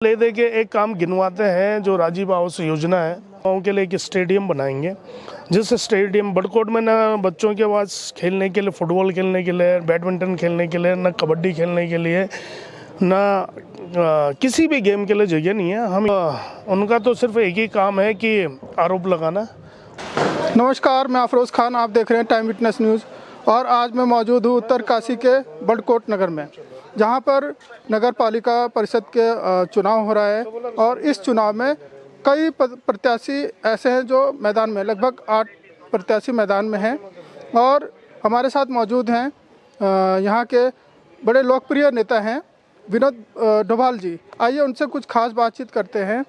ले दे के एक काम गिनवाते हैं जो राजीव आवास योजना है। गाँव के लिए एक स्टेडियम बनाएंगे, जिस स्टेडियम बड़कोट में ना बच्चों के पास खेलने के लिए, फुटबॉल खेलने के लिए, बैडमिंटन खेलने के लिए, ना कबड्डी खेलने के लिए, ना किसी भी गेम के लिए जगह नहीं है। हम उनका तो सिर्फ एक ही काम है कि आरोप लगाना। नमस्कार, मैं अफरोज़ खान, आप देख रहे हैं टाइम विटनेस न्यूज़। और आज मैं मौजूद हूँ उत्तरकाशी के बड़कोट नगर में, जहाँ पर नगर पालिका परिषद के चुनाव हो रहा है। और इस चुनाव में कई प्रत्याशी ऐसे हैं जो मैदान में, लगभग 8 प्रत्याशी मैदान में हैं। और हमारे साथ मौजूद हैं यहाँ के बड़े लोकप्रिय नेता हैं विनोद डोभाल जी। आइए उनसे कुछ खास बातचीत करते हैं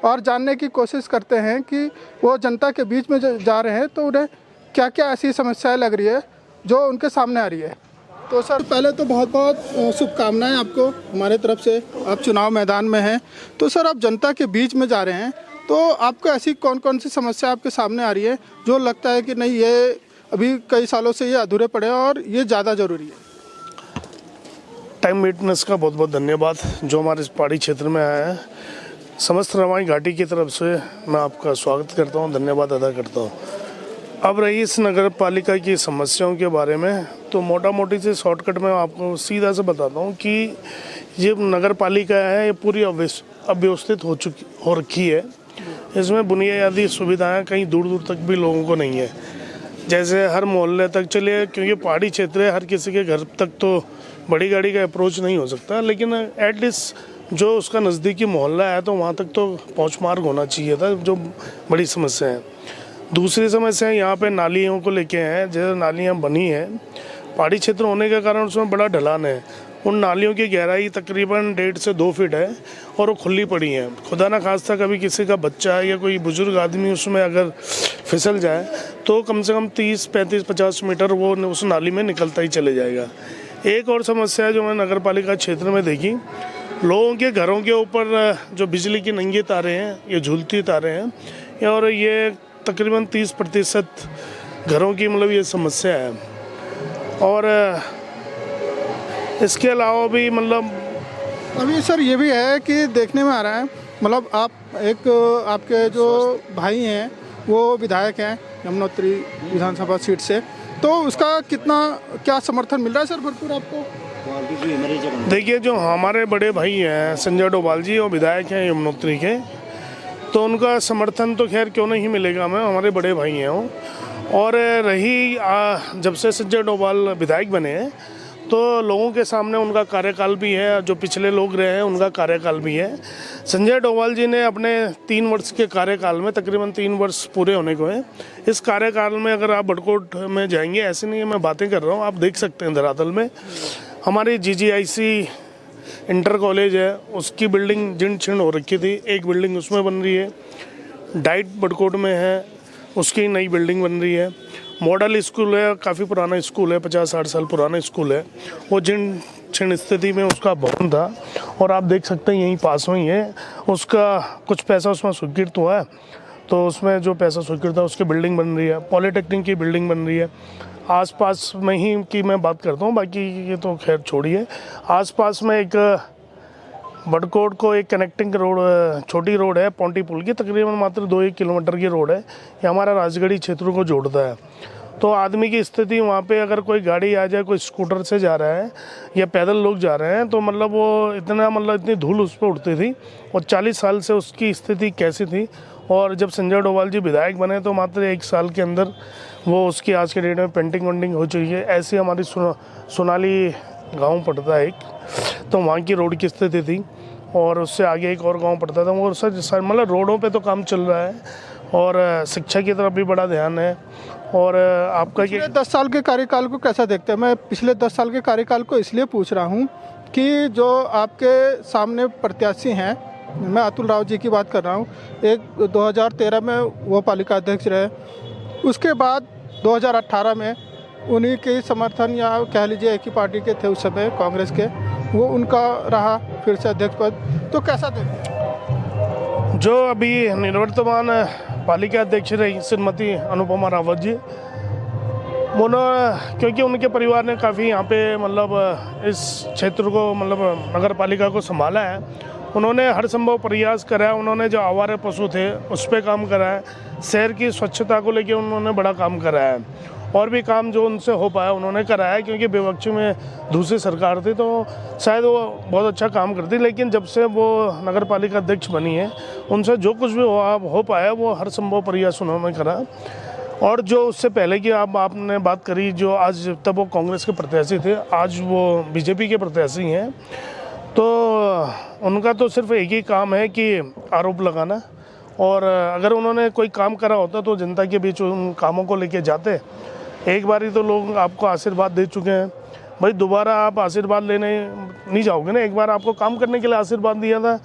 और जानने की कोशिश करते हैं कि वो जनता के बीच में जा रहे हैं तो उन्हें क्या क्या ऐसी समस्याएं लग रही है जो उनके सामने आ रही है। तो सर, पहले तो बहुत बहुत शुभकामनाएं आपको हमारे तरफ से। आप चुनाव मैदान में हैं, तो सर आप जनता के बीच में जा रहे हैं, तो आपको ऐसी कौन कौन सी समस्या आपके सामने आ रही है जो लगता है कि नहीं, ये अभी कई सालों से ये अधूरे पड़े हैं और ये ज़्यादा ज़रूरी है? टाइम विटनेस का बहुत बहुत धन्यवाद जो हमारे इस पहाड़ी क्षेत्र में आया है। समस्त रवाई घाटी की तरफ से मैं आपका स्वागत करता हूं, धन्यवाद अदा करता हूं। अब रही इस नगर पालिका की समस्याओं के बारे में, तो मोटा मोटी से शॉर्टकट में आपको सीधा से बताता हूं कि ये नगर पालिका है, ये पूरी अव्यवस्थित हो रखी है। इसमें बुनियादी सुविधाएं कहीं दूर दूर तक भी लोगों को नहीं है। जैसे हर मोहल्ले तक चलिए, क्योंकि पहाड़ी क्षेत्र है, हर किसी के घर तक तो बड़ी गाड़ी का अप्रोच नहीं हो सकता, लेकिन एटलीस्ट जो उसका नज़दीकी मोहल्ला है तो वहाँ तक तो पहुँच मार्ग होना चाहिए था, जो बड़ी समस्या है। दूसरी समस्या यहाँ पे नालियों को लेके हैं। जैसे नालियाँ बनी हैं, पहाड़ी क्षेत्र होने के कारण उसमें बड़ा ढलान है। उन नालियों की गहराई तकरीबन 1.5 से 2 फीट है और वो खुली पड़ी हैं। खुदा ना खास्ता कभी किसी का बच्चा या कोई बुजुर्ग आदमी उसमें अगर फिसल जाए तो कम से कम 30, 35, 50 मीटर वो उस नाली में निकलता ही चले जाएगा। एक और समस्या जो मैंने नगर पालिका क्षेत्र में देखी, लोगों के घरों के ऊपर जो बिजली की नंगी तारें हैं, ये झूलती तारें हैं, और ये तकरीबन 30% घरों की मतलब ये समस्या है। और इसके अलावा भी मतलब अभी सर ये भी है कि देखने में आ रहा है, मतलब आपके जो भाई हैं वो विधायक हैं यमुनोत्री विधानसभा सीट से, तो उसका क्या समर्थन मिल रहा है सर भरपूर आपको? देखिए, जो हमारे बड़े भाई हैं संजय डोभाल जी, और विधायक हैं यमुनोत्री के, तो उनका समर्थन तो खैर क्यों नहीं मिलेगा, मैं हमारे बड़े भाई हैं वो। और रही जब से संजय डोभाल विधायक बने हैं तो लोगों के सामने उनका कार्यकाल भी है, जो पिछले लोग रहे हैं उनका कार्यकाल भी है। संजय डोभाल जी ने अपने 3 वर्ष के कार्यकाल में, तकरीबन 3 वर्ष पूरे होने को हैं, इस कार्यकाल में अगर आप बड़कोट में जाएंगे, ऐसे नहीं है मैं बातें कर रहा हूँ, आप देख सकते हैं धरातल में हमारी GGIC इंटर कॉलेज है, उसकी बिल्डिंग जीर्ण शीर्ण हो रखी थी, एक बिल्डिंग उसमें बन रही है। डाइट बड़कोट में है, उसकी नई बिल्डिंग बन रही है। मॉडल स्कूल है, काफ़ी पुराना स्कूल है, 50-60 साल पुराना स्कूल है, वो जीर्ण शीर्ण स्थिति में उसका भवन था। और आप देख सकते हैं यहीं पास में ही है, उसका कुछ पैसा उसमें स्वीकृत हुआ है, तो उसमें जो पैसा स्वीकृत था उसकी बिल्डिंग बन रही है। पॉलीटेक्निक की बिल्डिंग बन रही है। आसपास में ही की मैं बात करता हूँ, बाकी ये तो खैर छोड़िए। आसपास में एक बड़कोट को एक कनेक्टिंग रोड, छोटी रोड है पोंटी पुल की, तकरीबन मात्र 2-1 किलोमीटर की रोड है। ये हमारा राजगढ़ी क्षेत्र को जोड़ता है। तो आदमी की स्थिति वहाँ पे, अगर कोई गाड़ी आ जाए, कोई स्कूटर से जा रहा है या पैदल लोग जा रहे हैं, तो मतलब वो इतनी धूल उस पर उड़ती थी। और 40 साल से उसकी स्थिति कैसी थी, और जब संजय डोभाल जी विधायक बने तो मात्र 1 साल के अंदर वो उसकी आज के डेट में पेंटिंग वेंटिंग हो चुकी है। ऐसी हमारी सोनाली गांव पड़ता है एक, तो वहाँ की रोड की स्थिति थी। और उससे आगे एक और गांव पड़ता था। वो सर मतलब रोडों पे तो काम चल रहा है, और शिक्षा की तरफ भी बड़ा ध्यान है। और आपका पिछले 10 साल के कार्यकाल को कैसा देखते हैं? मैं पिछले 10 साल के कार्यकाल को इसलिए पूछ रहा हूँ कि जो आपके सामने प्रत्याशी हैं, मैं अतुल राव जी की बात कर रहा हूँ। एक 2013 में वो पालिका अध्यक्ष रहे, उसके बाद 2018 में उन्हीं के समर्थन, या कह लीजिए एक ही पार्टी के थे उस समय, कांग्रेस के, वो उनका रहा फिर से अध्यक्ष पद। तो कैसा देखते? जो अभी निवर्तमान पालिका अध्यक्ष रही श्रीमती अनुपमा रावत जी, क्योंकि उनके परिवार ने काफ़ी यहाँ पे मतलब इस क्षेत्र को, मतलब नगर पालिका को संभाला है, उन्होंने हर संभव प्रयास करा है। उन्होंने जो आवारा पशु थे उस पर काम करा है, शहर की स्वच्छता को लेकर उन्होंने बड़ा काम करा है, और भी काम जो उनसे हो पाया उन्होंने करा है, क्योंकि विपक्ष में दूसरी सरकार थी तो शायद वो बहुत अच्छा काम करती। लेकिन जब से वो नगर पालिका अध्यक्ष बनी है, उनसे जो कुछ भी हो पाया वो हर संभव प्रयास उन्होंने करा। और जो उससे पहले की आपने बात करी, जो आज तब वो कांग्रेस के प्रत्याशी थे, आज वो बीजेपी के प्रत्याशी हैं, तो उनका तो सिर्फ एक ही काम है कि आरोप लगाना। और अगर उन्होंने कोई काम करा होता तो जनता के बीच उन कामों को लेके जाते। एक बार ही तो लोग आपको आशीर्वाद दे चुके हैं, भाई दोबारा आप आशीर्वाद लेने नहीं जाओगे ना। एक बार आपको काम करने के लिए आशीर्वाद दिया था,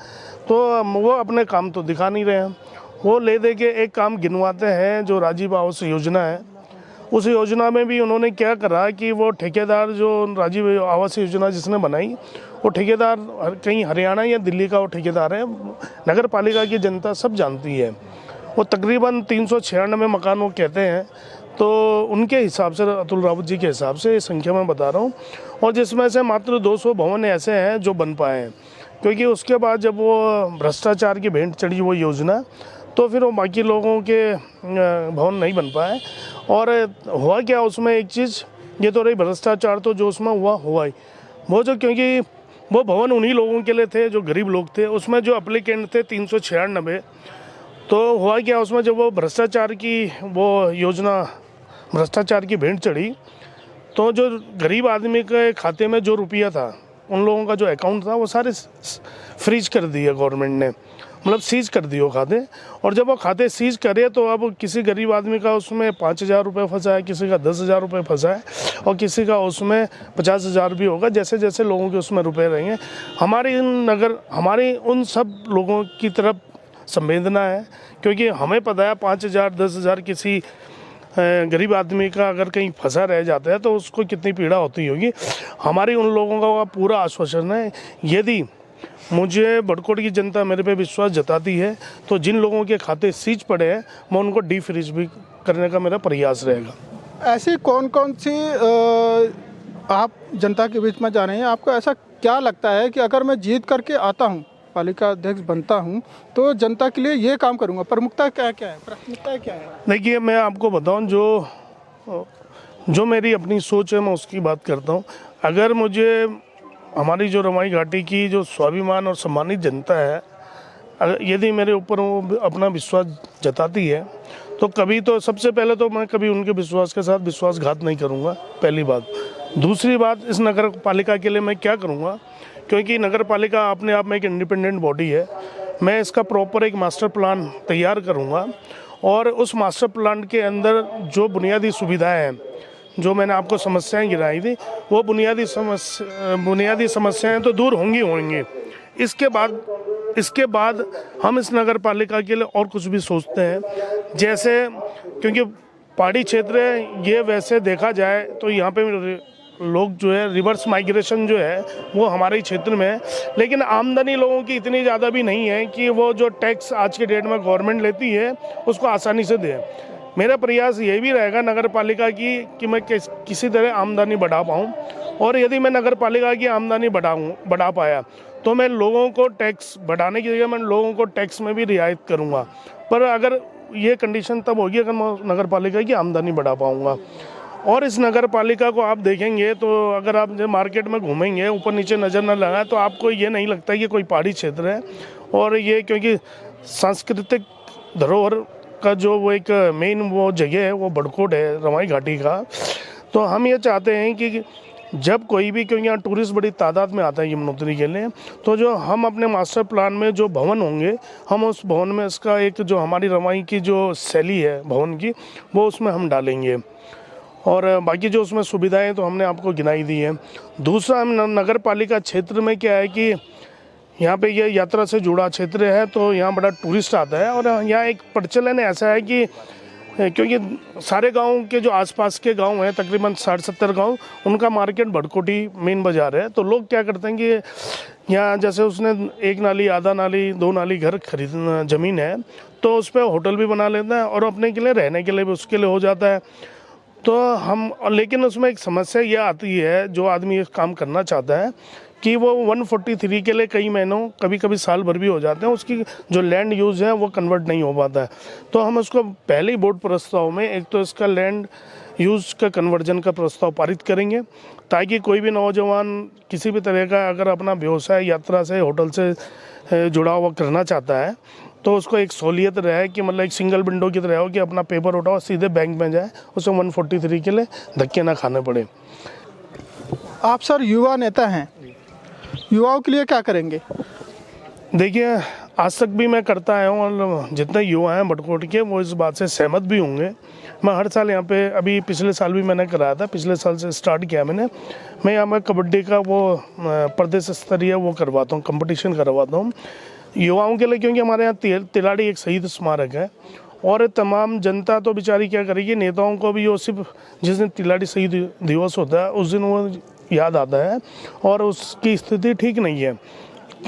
तो वो अपने काम तो दिखा नहीं रहे हैं। वो ले दे के एक काम गिनवाते हैं, जो राजीव आवास योजना है। उस योजना में भी उन्होंने क्या करा कि वो ठेकेदार, जो राजीव आवास योजना जिसने बनाई, वो ठेकेदार कहीं हरियाणा या दिल्ली का वो ठेकेदार है। नगर पालिका की जनता सब जानती है। वो तकरीबन 396 मकान वो कहते हैं, तो उनके हिसाब से, अतुल रावत जी के हिसाब से संख्या मैं बता रहा हूँ, और जिसमें से मात्र 200 भवन ऐसे हैं जो बन पाए हैं। क्योंकि उसके बाद जब वो भ्रष्टाचार की भेंट चढ़ी वो योजना, तो फिर वो बाकी लोगों के भवन नहीं बन पाए। और हुआ क्या उसमें, एक चीज़ ये तो रही भ्रष्टाचार, तो जो उसमें हुआ ही वो, जो क्योंकि वो भवन उन्हीं लोगों के लिए थे जो गरीब लोग थे। उसमें जो एप्लीकेंट थे 396, तो हुआ क्या उसमें, जब वो भ्रष्टाचार की वो योजना भ्रष्टाचार की भेंट चढ़ी, तो जो गरीब आदमी के खाते में जो रुपया था, उन लोगों का जो अकाउंट था, वो सारे फ्रीज कर दिए गवर्नमेंट ने, मतलब सीज कर दिए वो खाते। और जब वो खाते सीज करे, तो अब किसी गरीब आदमी का उसमें 5,000 रुपये फंसा है, किसी का 10,000 रुपये फंसा है, और किसी का उसमें 50,000 भी होगा। जैसे जैसे लोगों के उसमें रुपए रहेंगे, हमारी उन सब लोगों की तरफ संवेदना है, क्योंकि हमें पता है 5,000 10,000 किसी गरीब आदमी का अगर कहीं फंसा रह जाता है तो उसको कितनी पीड़ा होती होगी। हमारी उन लोगों का पूरा आश्वासन है, यदि मुझे बड़कोट की जनता मेरे पे विश्वास जताती है, तो जिन लोगों के खाते सीज पड़े हैं, मैं उनको डी फ्रीज भी करने का मेरा प्रयास रहेगा। ऐसी कौन कौन सी आप जनता के बीच में जा रहे हैं, आपको ऐसा क्या लगता है कि अगर मैं जीत करके आता हूँ, पालिका अध्यक्ष बनता हूँ, तो जनता के लिए ये काम करूँगा? प्रमुखता क्या क्या है, प्राथमिकता क्या है? देखिए, मैं आपको बताऊँ, जो मेरी अपनी सोच है मैं उसकी बात करता हूँ। अगर मुझे हमारी जो रमाई घाटी की जो स्वाभिमान और सम्मानित जनता है, यदि मेरे ऊपर वो अपना विश्वास जताती है, तो कभी तो सबसे पहले तो मैं कभी उनके विश्वास के साथ विश्वासघात नहीं करूँगा, पहली बात। दूसरी बात, इस नगर पालिका के लिए मैं क्या करूँगा, क्योंकि नगर पालिका अपने आप में एक इंडिपेंडेंट बॉडी है। मैं इसका प्रॉपर एक मास्टर प्लान तैयार करूँगा, और उस मास्टर प्लान के अंदर जो बुनियादी सुविधाएँ हैं, जो मैंने आपको समस्याएं गिनाई थी, वो बुनियादी समस्याएं तो दूर होंगी। इसके बाद हम इस नगर पालिका के लिए और कुछ भी सोचते हैं। जैसे, क्योंकि पहाड़ी क्षेत्र है ये, वैसे देखा जाए तो यहाँ पे लोग जो है रिवर्स माइग्रेशन जो है वो हमारे क्षेत्र में है, लेकिन आमदनी लोगों की इतनी ज़्यादा भी नहीं है कि वो जो टैक्स आज के डेट में गवर्नमेंट लेती है उसको आसानी से दे। मेरा प्रयास ये भी रहेगा नगर पालिका की कि मैं किसी तरह आमदनी बढ़ा पाऊँ, और यदि मैं नगर पालिका की आमदनी बढ़ा पाया तो मैं लोगों को टैक्स बढ़ाने की जगह मैं लोगों को टैक्स में भी रियायत करूँगा। पर अगर ये कंडीशन तब होगी अगर मैं नगर पालिका की आमदनी बढ़ा पाऊँगा। और इस नगर पालिका को आप देखेंगे तो अगर आप जो मार्केट में घूमेंगे, ऊपर नीचे नज़र न लगाए, तो आपको ये नहीं लगता कि कोई पहाड़ी क्षेत्र है। और ये क्योंकि सांस्कृतिक धरोहर का जो वो एक मेन वो जगह है वो बड़कोट है, रमाई घाटी का। तो हम ये चाहते हैं कि जब कोई भी, क्योंकि यहाँ टूरिस्ट बड़ी तादाद में आता है यमुनोत्री के लिए, तो जो हम अपने मास्टर प्लान में जो भवन होंगे, हम उस भवन में इसका एक जो हमारी रमाई की जो शैली है भवन की, वो उसमें हम डालेंगे। और बाकी जो उसमें सुविधाएं तो हमने आपको गिनाई दी है। दूसरा, हम नगर पालिका क्षेत्र में क्या है कि यहाँ पे ये यात्रा से जुड़ा क्षेत्र है, तो यहाँ बड़ा टूरिस्ट आता है। और यहाँ एक प्रचलन ऐसा है कि क्योंकि सारे गाँव के जो आसपास के गांव हैं, तकरीबन 60-70 गांव, उनका मार्केट बड़कोटी मेन बाज़ार है। तो लोग क्या करते हैं कि यहाँ जैसे उसने एक नाली, आधा नाली, 2 नाली घर खरीदना ज़मीन है, तो उस पर होटल भी बना लेता है और अपने के लिए रहने के लिए भी उसके लिए हो जाता है। तो हम, लेकिन उसमें एक समस्या यह आती है, जो आदमी ये काम करना चाहता है कि वो 143 के लिए कई महीनों कभी कभी साल भर भी हो जाते हैं, उसकी जो लैंड यूज़ है वो कन्वर्ट नहीं हो पाता है। तो हम उसको पहले ही बोर्ड प्रस्ताव में एक तो इसका लैंड यूज़ का कन्वर्जन का प्रस्ताव पारित करेंगे, ताकि कोई भी नौजवान किसी भी तरह का अगर अपना व्यवसाय यात्रा से होटल से जुड़ा हुआ करना चाहता है तो उसको एक सहूलियत रहे कि मतलब एक सिंगल विंडो की तरह हो कि अपना पेपर उठाओ सीधे बैंक में जाए, उसे 143 के लिए धक्के ना खाने पड़े। आप सर युवा नेता हैं, युवाओं के लिए क्या करेंगे? देखिए, आज तक भी मैं करता आया हूँ और जितने युवा हैं बड़कोट के वो इस बात से सहमत भी होंगे। मैं हर साल यहाँ पे, अभी पिछले साल भी मैंने कराया था, पिछले साल से स्टार्ट किया मैं यहाँ में कबड्डी का वो प्रदेश स्तरीय वो करवाता हूँ, कंपटीशन करवाता हूँ युवाओं के लिए, क्योंकि हमारे यहाँ तिलाड़ी एक शहीद स्मारक है और तमाम जनता तो बेचारी क्या करेगी, नेताओं को भी वो सिर्फ जिस दिन तिलाड़ी शहीद दिवस होता है उस दिन वो याद आता है और उसकी स्थिति ठीक नहीं है।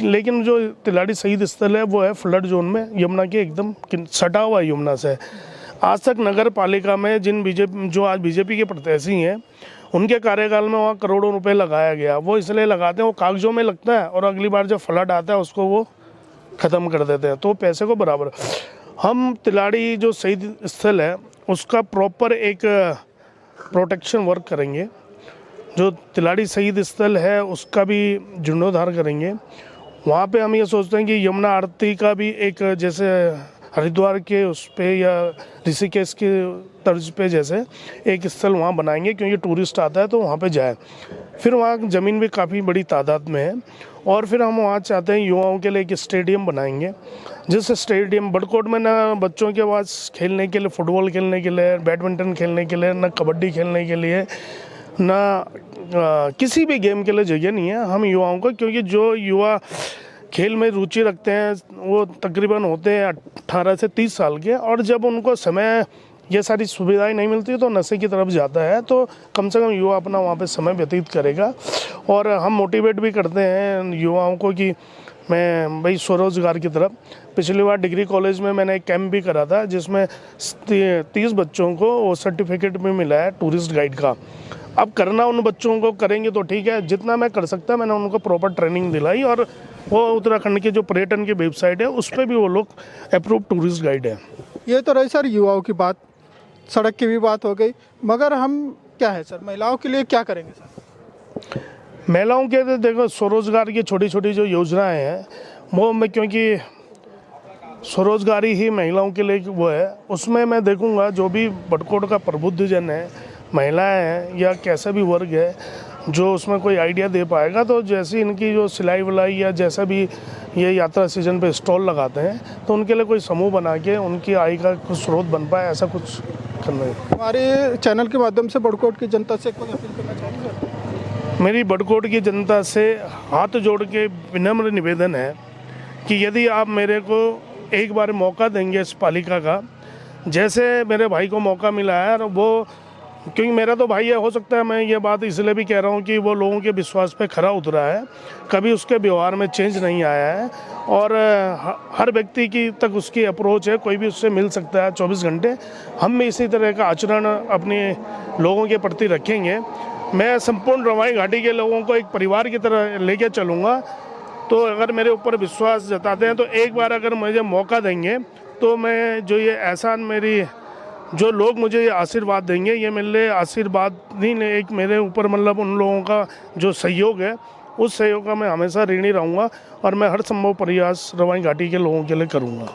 लेकिन जो तिलाड़ी शहीद स्थल है वो है फ्लड जोन में, यमुना के एकदम सटा हुआ है यमुना से। आज तक नगर पालिका में जो आज बीजेपी के प्रत्याशी हैं उनके कार्यकाल में वहाँ करोड़ों रुपए लगाया गया। वो इसलिए लगाते हैं, वो कागजों में लगता है और अगली बार जब फ्लड आता है उसको वो ख़त्म कर देते हैं, तो पैसे को बराबर। हम तिलाड़ी जो शहीद स्थल है उसका प्रॉपर एक प्रोटेक्शन वर्क करेंगे, जो तिलाड़ी शहीद स्थल है उसका भी जीर्णोद्धार करेंगे। वहाँ पे हम ये सोचते हैं कि यमुना आरती का भी एक, जैसे हरिद्वार के उस पे या ऋषिकेश के तर्ज पे जैसे एक स्थल वहाँ बनाएंगे, क्योंकि टूरिस्ट आता है तो वहाँ पे जाए। फिर वहाँ ज़मीन भी काफ़ी बड़ी तादाद में है और फिर हम वहाँ चाहते हैं युवाओं के लिए एक स्टेडियम बनाएंगे, जिस स्टेडियम बड़कोट में ना बच्चों के पास खेलने के लिए, फुटबॉल खेलने के लिए, बैडमिंटन खेलने के लिए, ना कबड्डी खेलने के लिए, ना किसी भी गेम के लिए जगह नहीं है। हम युवाओं को, क्योंकि जो युवा खेल में रुचि रखते हैं वो तकरीबन होते हैं 18 से 30 साल के, और जब उनको समय ये सारी सुविधाएं नहीं मिलती तो नशे की तरफ जाता है। तो कम से कम युवा अपना वहाँ पे समय व्यतीत करेगा। और हम मोटिवेट भी करते हैं युवाओं को कि मैं भाई स्वरोजगार की तरफ, पिछली बार डिग्री कॉलेज में मैंने एक कैंप भी करा था जिसमें 30 बच्चों को वो सर्टिफिकेट भी मिला है टूरिस्ट गाइड का। अब करना उन बच्चों को करेंगे तो ठीक है, जितना मैं कर सकता मैंने उनको प्रॉपर ट्रेनिंग दिलाई और वो उत्तराखंड के जो पर्यटन की वेबसाइट है उस पर भी वो लोग अप्रूव टूरिस्ट गाइड है। ये तो रही सर युवाओं की बात, सड़क की भी बात हो गई, मगर हम क्या है सर महिलाओं के लिए क्या करेंगे सर? महिलाओं के तो देखो स्वरोजगार की छोटी छोटी जो योजनाएं हैं वो मैं, क्योंकि स्वरोजगारी ही महिलाओं के लिए वो है, उसमें मैं देखूंगा जो भी बड़कोट का प्रबुद्ध जन है, महिलाएं हैं या कैसा भी वर्ग है जो उसमें कोई आइडिया दे पाएगा, तो जैसे इनकी जो सिलाई विलाई या जैसा भी ये यात्रा सीजन पे स्टॉल लगाते हैं तो उनके लिए कोई समूह बना के उनकी आय का कुछ स्रोत बन पाए, ऐसा कुछ करना है। हमारे चैनल के माध्यम से बड़कोट की जनता से कोई अपील करना चाहेंगे? मेरी बड़कोट की जनता से हाथ जोड़ के विनम्र निवेदन है कि यदि आप मेरे को एक बार मौका देंगे इस पालिका का, जैसे मेरे भाई को मौका मिला है, और वो क्योंकि मेरा तो भाई है, हो सकता है मैं ये बात इसलिए भी कह रहा हूँ कि वो लोगों के विश्वास पे खरा उतरा है, कभी उसके व्यवहार में चेंज नहीं आया है और हर व्यक्ति की तक उसकी अप्रोच है, कोई भी उससे मिल सकता है 24 घंटे। हम भी इसी तरह का आचरण अपने लोगों के प्रति रखेंगे। मैं संपूर्ण रवाई घाटी के लोगों को एक परिवार की तरह लेके चलूँगा। तो अगर मेरे ऊपर विश्वास जताते हैं तो एक बार अगर मुझे मौका देंगे तो मैं जो ये एहसान मेरी जो लोग मुझे ये आशीर्वाद देंगे, ये मेरे लिए आशीर्वाद नहीं, एक मेरे ऊपर मतलब उन लोगों का जो सहयोग है उस सहयोग का मैं हमेशा ऋणी रहूँगा और मैं हर संभव प्रयास रवाई घाटी के लोगों के लिए करूँगा।